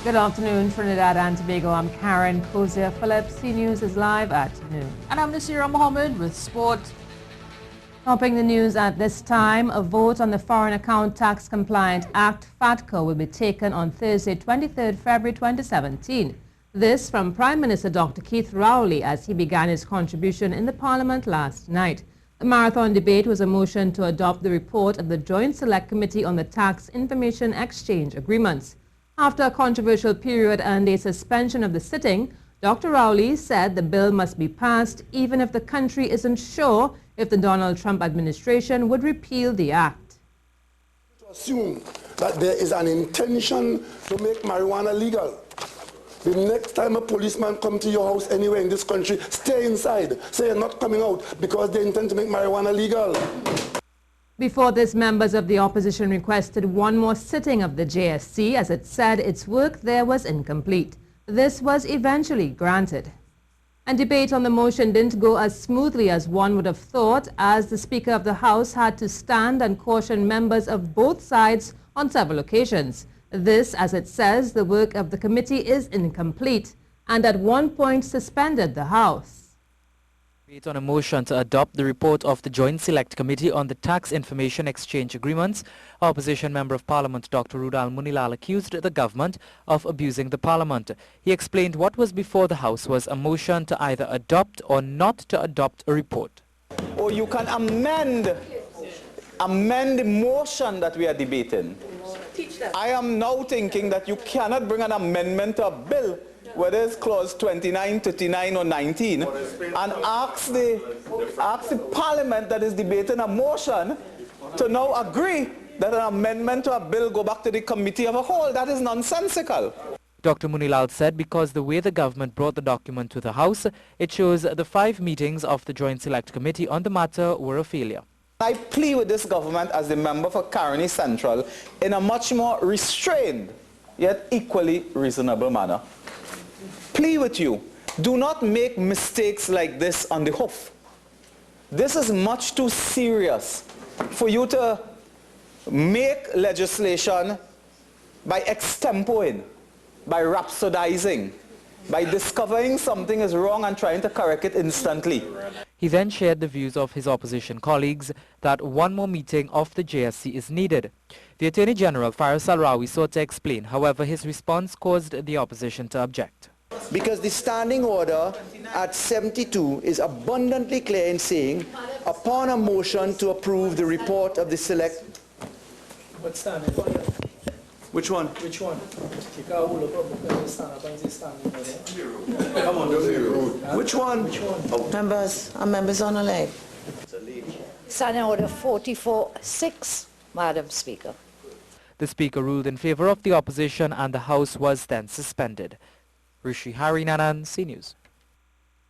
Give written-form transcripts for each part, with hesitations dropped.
Good afternoon, Trinidad and Tobago. I'm Karen Kozia Phillips. C News is live at noon. And I'm Nasira Mohammed with sport. Topping the news at this time, a vote on the Foreign Account Tax Compliant Act, FATCA, will be taken on Thursday, 23rd February 2017. This from Prime Minister Dr. Keith Rowley as he began his contribution in the Parliament last night. The marathon debate was a motion to adopt the report of the Joint Select Committee on the Tax Information Exchange Agreements. After a controversial period and a suspension of the sitting, Dr. Rowley said the bill must be passed even if the country isn't sure if the Donald Trump administration would repeal the act. To assume that there is an intention to make marijuana legal. The next time a policeman comes to your house anywhere in this country, stay inside. Say you're not coming out because they intend to make marijuana legal. Before this, members of the opposition requested one more sitting of the JSC as it said its work there was incomplete. This was eventually granted. And debate on the motion didn't go as smoothly as one would have thought, as the Speaker of the House had to stand and caution members of both sides on several occasions. This, as it says, the work of the committee is incomplete, and at one point suspended the House. Debate on a motion to adopt the report of the Joint Select Committee on the Tax Information Exchange Agreements, Opposition Member of Parliament Dr. Rudal Munilal accused the government of abusing the Parliament. He explained what was before the House was a motion to either adopt or not to adopt a report. Or you can amend the motion that we are debating. I am now thinking that you cannot bring an amendment to a bill, whether it's clause 29, 39 or 19, and ask the parliament that is debating a motion to now agree that an amendment to a bill go back to the committee of a whole. That is nonsensical. Dr. Munilal said because the way the government brought the document to the House, it shows the 5 meetings of the Joint Select Committee on the matter were a failure. I plead with this government as the member for Caroni Central in a much more restrained yet equally reasonable manner. Plea with you, do not make mistakes like this on the hoof. This is much too serious for you to make legislation by extemporing, by rhapsodizing, by discovering something is wrong and trying to correct it instantly. He then shared the views of his opposition colleagues that one more meeting of the JSC is needed. The Attorney General, Faris Al-Rawi, sought to explain. However, his response caused the opposition to object. Because the standing order at 72 is abundantly clear in saying, upon a motion to approve the report of the select... What standing order? Which one? Which one? Which one? Members and members on the leg. Standing Order 44-6, Madam Speaker. The Speaker ruled in favor of the opposition and the House was then suspended. Rishi Harinanan, C News.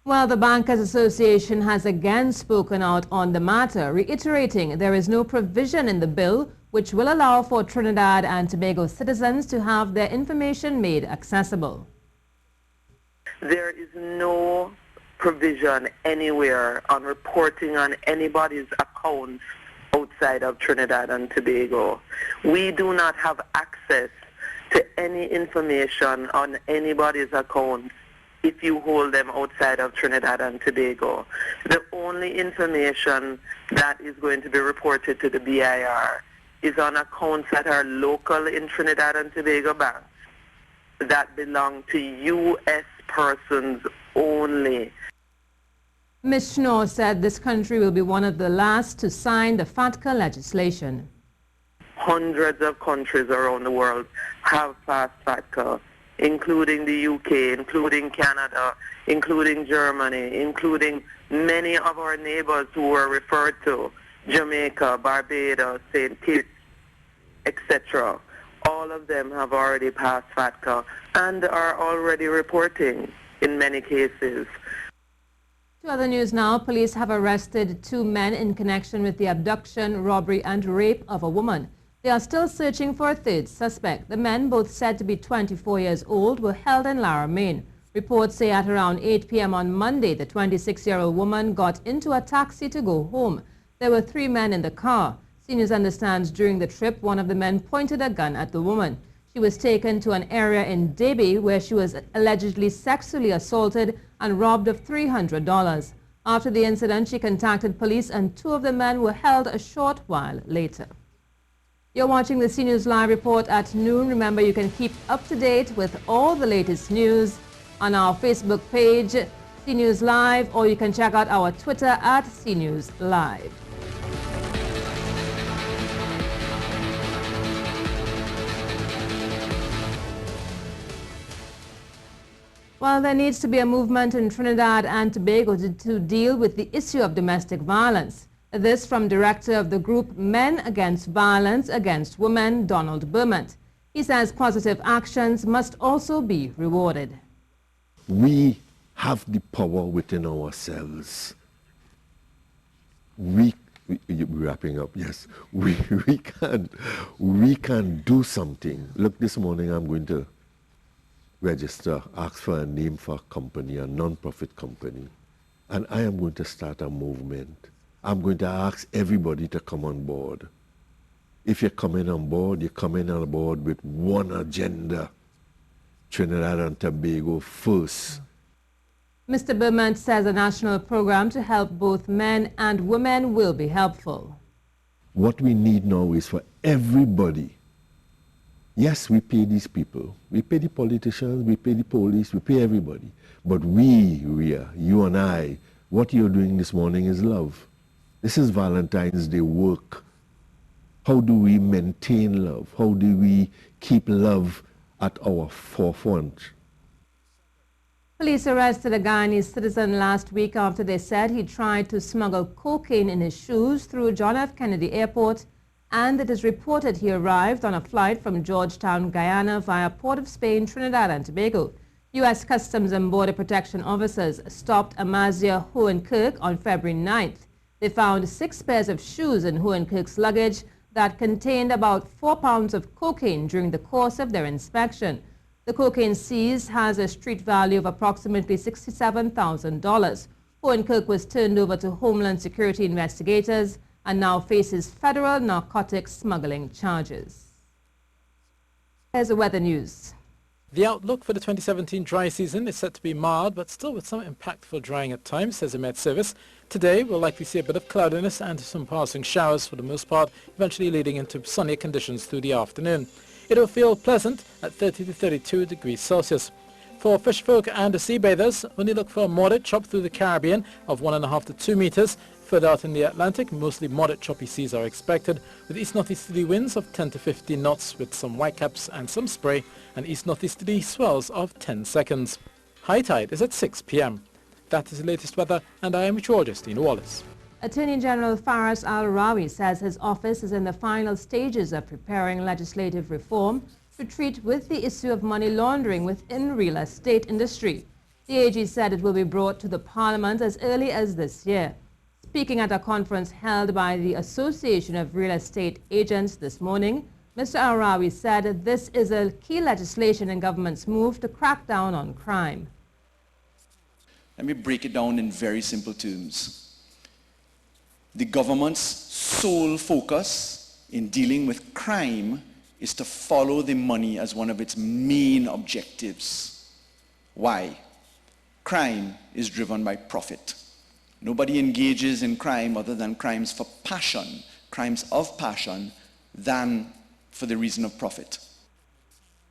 Well, the Bankers Association has again spoken out on the matter, reiterating there is no provision in the bill which will allow for Trinidad and Tobago citizens to have their information made accessible. There is no provision anywhere on reporting on anybody's accounts outside of Trinidad and Tobago. We do not have access to any information on anybody's accounts if you hold them outside of Trinidad and Tobago. The only information that is going to be reported to the BIR is on accounts that are local in Trinidad and Tobago banks that belong to U.S. persons only. Ms. Schnorr said this country will be one of the last to sign the FATCA legislation. Hundreds of countries around the world have passed FATCA, including the UK, including Canada, including Germany, including many of our neighbors who were referred to, Jamaica, Barbados, St. Kitts, etc. All of them have already passed FATCA and are already reporting in many cases. To other news now, police have arrested 2 men in connection with the abduction, robbery and rape of a woman. They are still searching for a third suspect. The men, both said to be 24 years old, were held in Laramine. Reports say at around 8 p.m. on Monday, the 26-year-old woman got into a taxi to go home. There were 3 men in the car. CNews understands during the trip, one of the men pointed a gun at the woman. She was taken to an area in Debi where she was allegedly sexually assaulted and robbed of $300. After the incident, she contacted police and two of the men were held a short while later. You're watching the CNews Live report at noon. Remember, you can keep up to date with all the latest news on our Facebook page, CNews Live, or you can check out our Twitter at CNews Live. Well, there needs to be a movement in Trinidad and Tobago to deal with the issue of domestic violence. This from Director of the group Men Against Violence Against Women, Donald Beaumont. He says positive actions must also be rewarded. We have the power within ourselves. Wrapping up, yes. We can do something. Look, this morning I'm going to register, ask for a name for a company, a non-profit company. And I am going to start a movement. I'm going to ask everybody to come on board. If you're coming on board, you're coming on board with one agenda. Trinidad and Tobago first. Mr. Beaumont says a national program to help both men and women will be helpful. What we need now is for everybody. Yes, we pay these people. We pay the politicians, we pay the police, we pay everybody. But we, Ria, you and I, what you're doing this morning is love. This is Valentine's Day work. How do we maintain love? How do we keep love at our forefront? Police arrested a Guyanese citizen last week after they said he tried to smuggle cocaine in his shoes through John F. Kennedy Airport, and it is reported he arrived on a flight from Georgetown, Guyana via Port of Spain, Trinidad and Tobago. U.S. Customs and Border Protection officers stopped Amazia Hohenkirk on February 9th. They found 6 pairs of shoes in Hohenkirk's luggage that contained about 4 pounds of cocaine during the course of their inspection. The cocaine seized has a street value of approximately $67,000. Hohenkirk was turned over to Homeland Security investigators and now faces federal narcotics smuggling charges. Here's the weather news. The outlook for the 2017 dry season is set to be mild, but still with some impactful drying at times, says the Met Service. Today, we'll likely see a bit of cloudiness and some passing showers for the most part, eventually leading into sunny conditions through the afternoon. It will feel pleasant at 30 to 32 degrees Celsius. For fish folk and the sea bathers, only look for a moderate chop through the Caribbean of 1.5 to 2 meters. Further out in the Atlantic, mostly moderate choppy seas are expected, with east-northeasterly winds of 10 to 15 knots with some whitecaps and some spray, and east-northeasterly swells of 10 seconds. High tide is at 6 p.m. That is the latest weather, and I am meteorologist Dean Wallace. Attorney General Faris Al-Rawi says his office is in the final stages of preparing legislative reform to treat with the issue of money laundering within real estate industry. The AG said it will be brought to the Parliament as early as this year. Speaking at a conference held by the Association of Real Estate Agents this morning, Mr. Al-Rawi said this is a key legislation in government's move to crack down on crime. Let me break it down in very simple terms. The government's sole focus in dealing with crime is to follow the money as one of its main objectives. Why? Crime is driven by profit. Nobody engages in crime other than crimes for passion, crimes of passion, than for the reason of profit.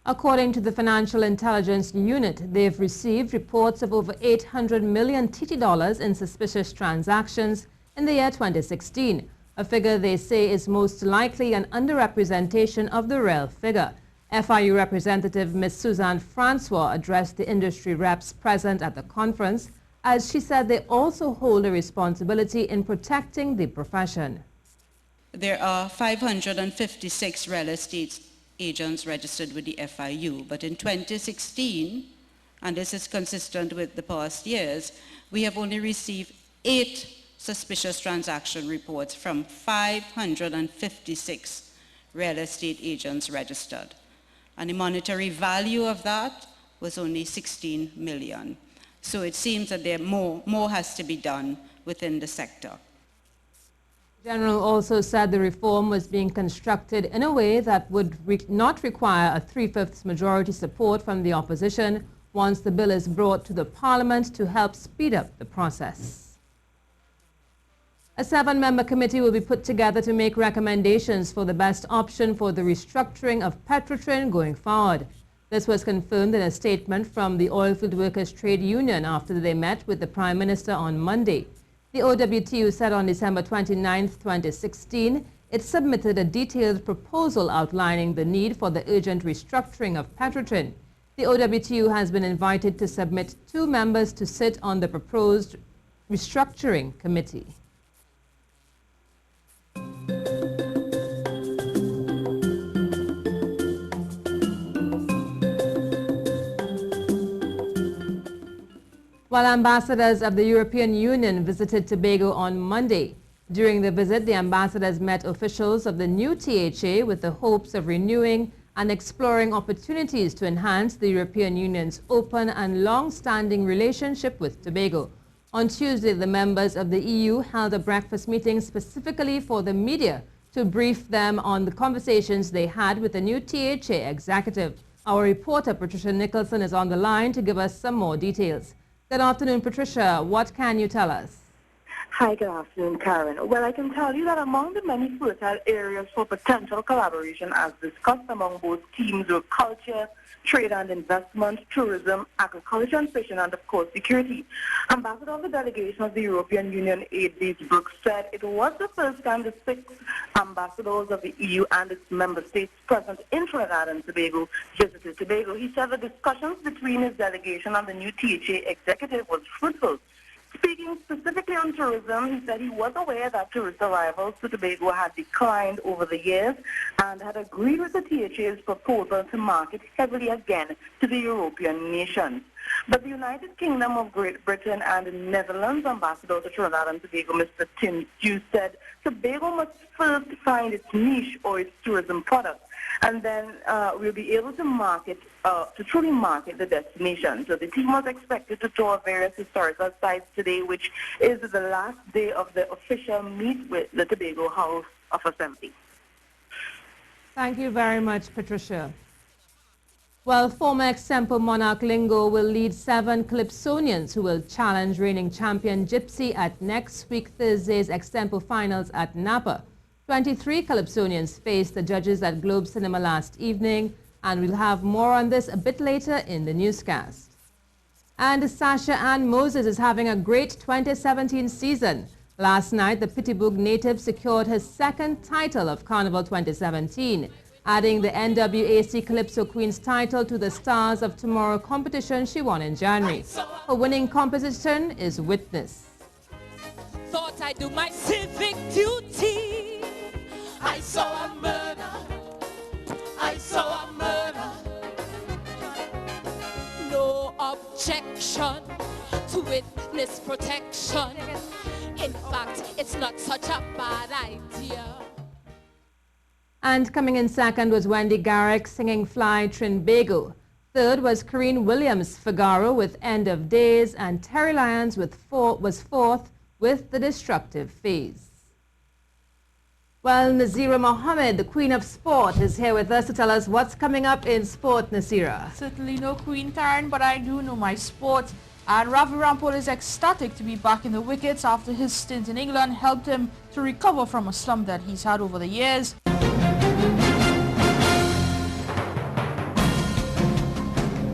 According to the Financial Intelligence Unit, they've received reports of over 800 million TT dollars in suspicious transactions in the year 2016, a figure they say is most likely an underrepresentation of the real figure. FIU representative Ms. Suzanne Francois addressed the industry reps present at the conference, as she said they also hold a responsibility in protecting the profession. There are 556 real estate agents registered with the FIU, but in 2016, and this is consistent with the past years, we have only received 8 suspicious transaction reports from 556 real estate agents registered. And the monetary value of that was only 16 million. So it seems that more has to be done within the sector. General also said the reform was being constructed in a way that would not require a 3/5 majority support from the opposition once the bill is brought to the Parliament to help speed up the process. A 7-member committee will be put together to make recommendations for the best option for the restructuring of Petrotrin going forward. This was confirmed in a statement from the Oilfield Workers Trade Union after they met with the Prime Minister on Monday. The OWTU said on December 29, 2016, it submitted a detailed proposal outlining the need for the urgent restructuring of Petrotrin. The OWTU has been invited to submit 2 members to sit on the proposed restructuring committee. While ambassadors of the European Union visited Tobago on Monday. During the visit, the ambassadors met officials of the new THA with the hopes of renewing and exploring opportunities to enhance the European Union's open and long-standing relationship with Tobago. On Tuesday, the members of the EU held a breakfast meeting specifically for the media to brief them on the conversations they had with the new THA executive. Our reporter, Patricia Nicholson, is on the line to give us some more details. Good afternoon, Patricia. What can you tell us? Hi, good afternoon, Karen. Well, I can tell you that among the many fertile areas for potential collaboration as discussed among both teams were culture, trade and investment, tourism, agriculture and fishing, and of course security. Ambassador of the delegation of the European Union, Aid Brooks, said it was the first time the 6 ambassadors of the EU and its member states present in Trinidad and Tobago visited Tobago. He said the discussions between his delegation and the new THA executive was fruitful. Speaking specifically on tourism, he said he was aware that tourist arrivals to Tobago had declined over the years and had agreed with the THA's proposal to market heavily again to the European nations. But the United Kingdom of Great Britain and the Netherlands ambassador to Trinidad and Tobago, Mr. Tim Dew, said Tobago must first find its niche or its tourism product, and then we'll be able to market, to truly market the destination. So the team was expected to tour various historical sites today, which is the last day of the official meet with the Tobago House of Assembly. Thank you very much, Patricia. Well, former ex-Sempo monarch Lingo will lead 7 Calypsonians who will challenge reigning champion Gypsy at next week Thursday's ex-Sempo finals at Napa. 23 Calypsonians faced the judges at Globe Cinema last evening, and we'll have more on this a bit later in the newscast. And Sasha Ann Moses is having a great 2017 season. Last night, the Pittsburgh native secured his 2nd title of Carnival 2017, adding the NWAC Calypso Queen's title to the Stars of Tomorrow competition she won in January. Her winning composition is Witness. Thought I'd do my civic duty. I saw a murder. I saw a murder. No objection to witness protection. In fact, it's not such a bad idea. And coming in second was Wendy Garrick singing Fly Trinbago. Third was Corinne Williams Figaro with End of Days, and Terry Lyons was fourth with The Destructive Phase. Well, Nazira Mohammed, the Queen of Sport, is here with us to tell us what's coming up in sport, Nazira. Certainly no Queen Karen, but I do know my sport. And Ravi Rampal is ecstatic to be back in the wickets after his stint in England helped him to recover from a slump that he's had over the years.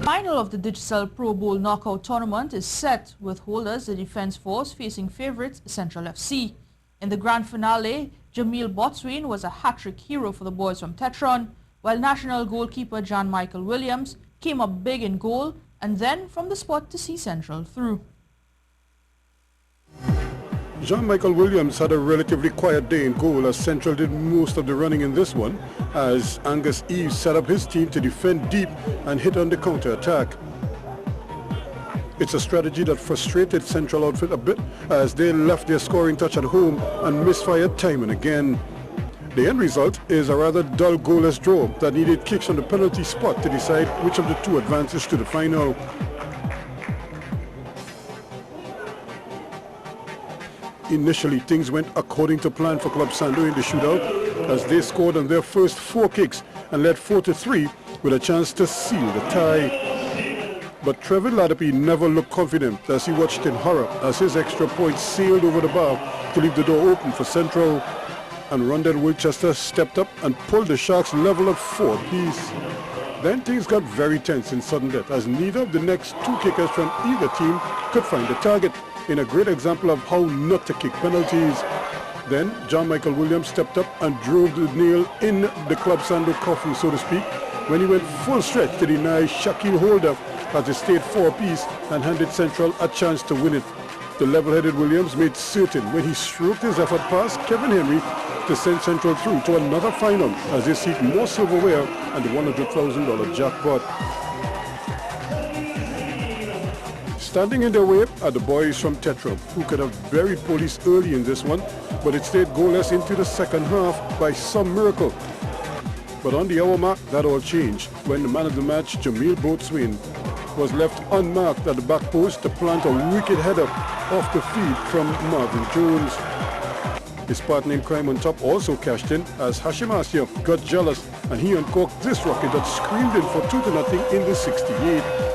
Final of the Digicel Pro Bowl knockout tournament is set with holders the Defence Force facing favourites Central FC. In the grand finale, Jamil Botswain was a hat-trick hero for the boys from Petrotrin, while national goalkeeper John Michael Williams came up big in goal and then from the spot to see Central through. John Michael Williams had a relatively quiet day in goal as Central did most of the running in this one, as Angus Eves set up his team to defend deep and hit on the counter-attack. It's a strategy that frustrated Central outfit a bit as they left their scoring touch at home and misfired time and again. The end result is a rather dull goalless draw that needed kicks on the penalty spot to decide which of the two advances to the final. Initially, things went according to plan for Club Sando in the shootout as they scored on their first 4 kicks and led 4-3 with a chance to seal the tie. But Trevor Ladapi never looked confident as he watched in horror as his extra point sailed over the bar to leave the door open for Central. And Rondell Wilchester stepped up and pulled the Sharks level at 4 apiece. Then things got very tense in sudden death as neither of the next 2 kickers from either team could find the target, in a great example of how not to kick penalties. Then John Michael Williams stepped up and drove the nail in the Club Sando coffin, so to speak, when he went full stretch to deny Shaquille Holder as they stayed 4 apiece and handed Central a chance to win it. The level-headed Williams made certain when he stroked his effort past Kevin Henry to send Central through to another final as they seek more silverware and the $100,000 jackpot. Standing in their way are the boys from Petrotrin, who could have buried police early in this one, but it stayed goalless into the second half by some miracle. But on the hour mark, that all changed when the man of the match, Jamil Boatswain, was left unmarked at the back post to plant a wicked header off the feed from Marvin Jones. His partner in crime on top also cashed in as Hashim Asya got jealous and he uncorked this rocket that screamed in for 2-0 in the 68th.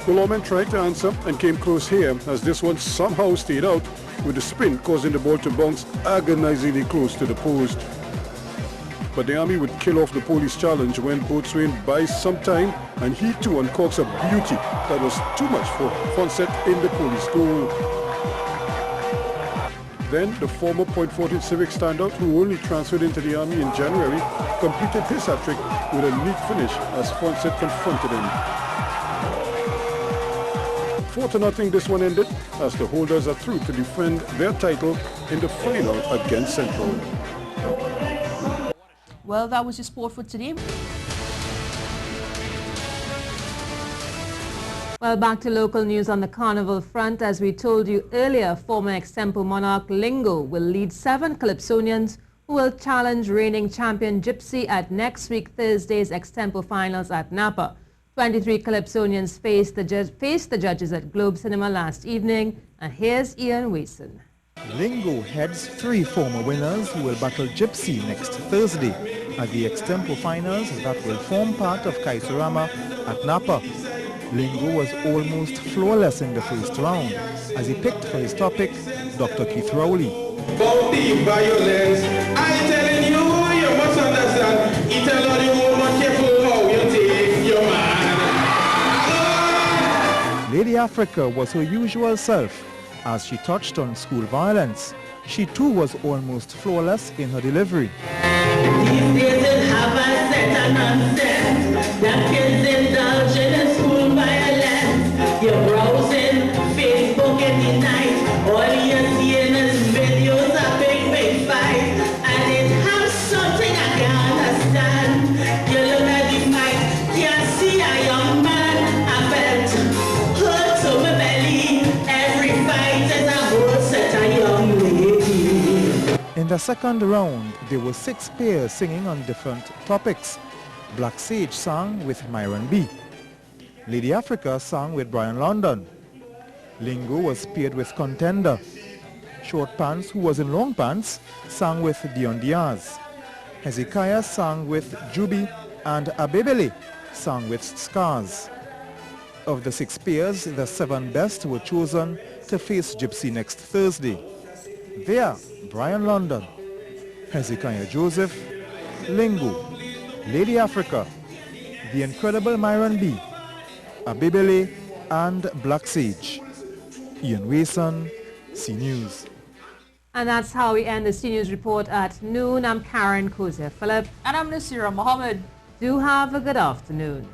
The lawman tried to answer and came close here as this one somehow stayed out with the spin causing the ball to bounce agonizingly close to the post. But the Army would kill off the police challenge when Boatswain buys some time and he too uncorks a beauty that was too much for Fonset in the police goal. Then the former Point 14 Civic standout, who only transferred into the Army in January, completed his hat-trick with a neat finish as Fonset confronted him. 4-0 this one ended as the holders are through to defend their title in the final against Central. Well, that was your sport for today. Well, back to local news on the carnival front. As we told you earlier, former ex-Temple monarch Lingo will lead 7 Calypsonians who will challenge reigning champion Gypsy at next week Thursday's ex-Temple finals at Napa. 23 Calypsonians faced the judges at Globe Cinema last evening, and here's Ian Wason. Lingo heads 3 former winners who will battle Gypsy next Thursday at the ex-Temple finals that will form part of Kaiserama at Napa. Lingo was almost flawless in the first round as he picked for his topic Dr. Keith Rowley. About the violence, I'm telling you, you must understand, it's a lot you more careful how you take your man. Lady Africa was her usual self as she touched on school violence. She too was almost flawless in her delivery. These days it have a set of nonsense. The kids indulge in school violence. You're browsing Facebook in the night. All you're seeing is videos of big fights. And it has something I can't understand. You look at the fight, you see a young man. I felt hurt to my belly. Every fight is a whole set of young ladies. In the second round, there were 6 pairs singing on different topics. Black Sage sang with Myron B. Lady Africa sang with Brian London. Lingo was paired with Contender. Short Pants, who was in long pants, sang with Dion Diaz. Hezekiah sang with Juby, and Abebele sang with Scars. Of the 6 pairs, the 7 best were chosen to face Gypsy next Thursday. They are Brian London, Hezekiah Joseph, Lingo, Lady Africa, the incredible Myron B, Abebele, and Black Sage. Ian Wason, C News. And that's how we end the C News report at noon. I'm Karen Kozia Phillip. And I'm Nasira Mohammed. Do have a good afternoon.